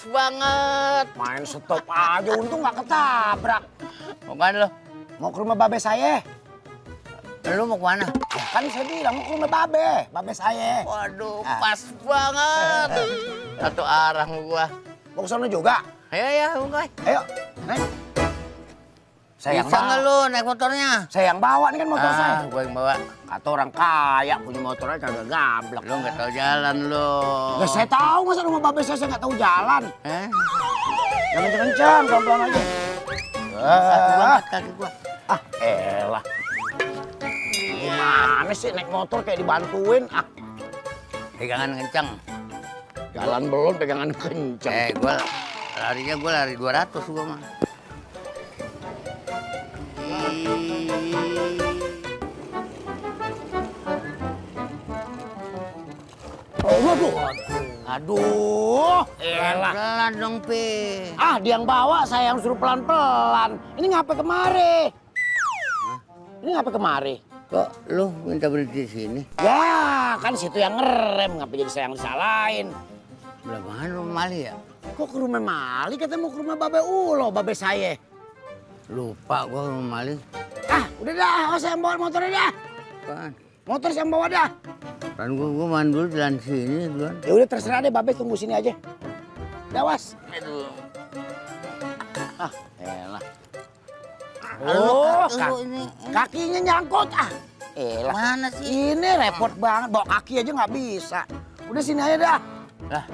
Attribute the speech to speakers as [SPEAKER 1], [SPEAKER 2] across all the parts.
[SPEAKER 1] banget.
[SPEAKER 2] Main stop aja, untung nggak ketabrak.
[SPEAKER 1] Mau kan lo?
[SPEAKER 2] Mau ke rumah babe saya.
[SPEAKER 1] Lu mau kemana?
[SPEAKER 2] Ya kan saya bilang mau ke rumah babe saya.
[SPEAKER 1] Waduh, pas banget. Satu arah sama gua.
[SPEAKER 2] Mau ke sana juga?
[SPEAKER 1] Ayo ya, Bungkai.
[SPEAKER 2] Ayo, naik. Saya yang
[SPEAKER 1] Bisa nggak
[SPEAKER 2] bawa.
[SPEAKER 1] lu naik motornya?
[SPEAKER 2] Saya yang bawa, ini kan motor saya.
[SPEAKER 1] Gua yang bawa.
[SPEAKER 2] Kata orang kaya punya motornya kagak gablek.
[SPEAKER 1] Lu nggak tahu jalan lu.
[SPEAKER 2] Ya saya tahu, masa rumah babe saya nggak tahu jalan. Jangan kencang, pelan-pelan aja.
[SPEAKER 1] Kaki gua angkat, kaki gua.
[SPEAKER 2] Ah, elah. Gimana sih naik motor kayak dibantuin? Ah,
[SPEAKER 1] Pegangan kencang.
[SPEAKER 2] jalan belum, pegangan kencang.
[SPEAKER 1] Gua lari 200 gua mah.
[SPEAKER 2] Oh, waduh. Aduh, elah.
[SPEAKER 1] Pelan dong, Pi.
[SPEAKER 2] Ah, dia yang bawa, saya yang suruh pelan-pelan. Ini ngapa kemari? Ini ngapa kemari?
[SPEAKER 1] Kok lu minta berhenti di sini?
[SPEAKER 2] Ya, kan situ yang ngerem, ngapa jadi saya yang disalahin?
[SPEAKER 1] Belah mana lu Mali ya?
[SPEAKER 2] Kok ke rumah Mali? Katanya mau ke rumah babe Ulo, babe saya.
[SPEAKER 1] Lupa gua rumah Mali.
[SPEAKER 2] Ah, udah dah, saya yang bawa motornya dah.
[SPEAKER 1] Apaan?
[SPEAKER 2] Motor saya yang bawa dah.
[SPEAKER 1] Kan gua mandul jalan sini duluan.
[SPEAKER 2] Ya udah terserah deh, babe tunggu sini aja. Dawas.
[SPEAKER 1] Aduh.
[SPEAKER 2] Ah, elah.
[SPEAKER 1] Oh,
[SPEAKER 2] Ini. Kakinya nyangkut. Ah, elah.
[SPEAKER 1] Mana sih?
[SPEAKER 2] Ini repot banget, bawa kaki aja nggak bisa. Udah sini aja dah.
[SPEAKER 1] Lah,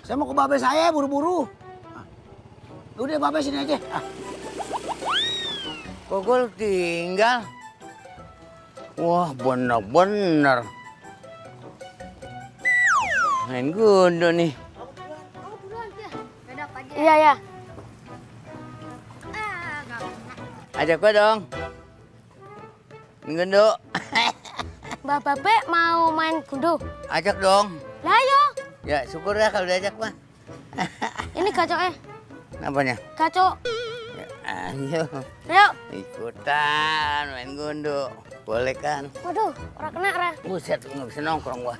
[SPEAKER 2] Saya mau ke babe saya buru-buru. Ah. Udah babe sini aja. Ah.
[SPEAKER 1] kok gua tinggal? Wah, bener-bener. Main gundu nih.
[SPEAKER 3] Iya, ya.
[SPEAKER 1] Ajak gua dong. Main gundu.
[SPEAKER 3] Mbak Babe mau main gundu.
[SPEAKER 1] Ajak dong.
[SPEAKER 3] Lah ayo.
[SPEAKER 1] Ya, syukur ya kalau diajak mah.
[SPEAKER 3] Ini gacoknya.
[SPEAKER 1] Apanya?
[SPEAKER 3] Gacok.
[SPEAKER 1] Ya, ayo.
[SPEAKER 3] Ayo.
[SPEAKER 1] Ikutan main gundu. Boleh kan?
[SPEAKER 3] Waduh, orang kena, Ra.
[SPEAKER 1] Buset, nggak bisa nongkrong gua.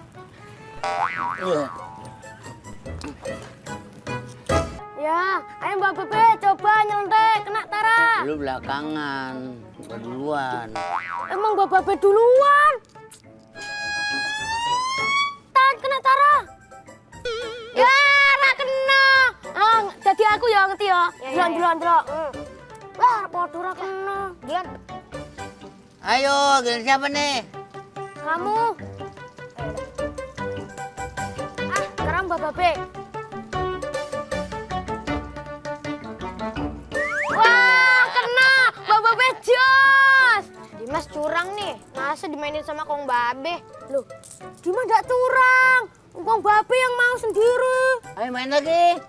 [SPEAKER 3] Ya, ayo Mbak Babe coba nyelentek kena Tara.
[SPEAKER 1] Lu belakangan, gua duluan.
[SPEAKER 3] Emang Mbak Babe duluan. Tan kena Tara. Ya, Ra kena. Ah, jadi aku ya ngerti ya. Duluan. Wah, podo Ra kena. Dian,
[SPEAKER 1] Ayo, giliran siapa nih?
[SPEAKER 3] kamu. Ah, sekarang Mbak Babe. Wah, kena. Mbak Babe jos. Dimas curang nih. Masa dimainin sama Kong Babe? Loh, Dimas gak curang. Kong Babe yang mau sendiri.
[SPEAKER 1] Ayo main lagi.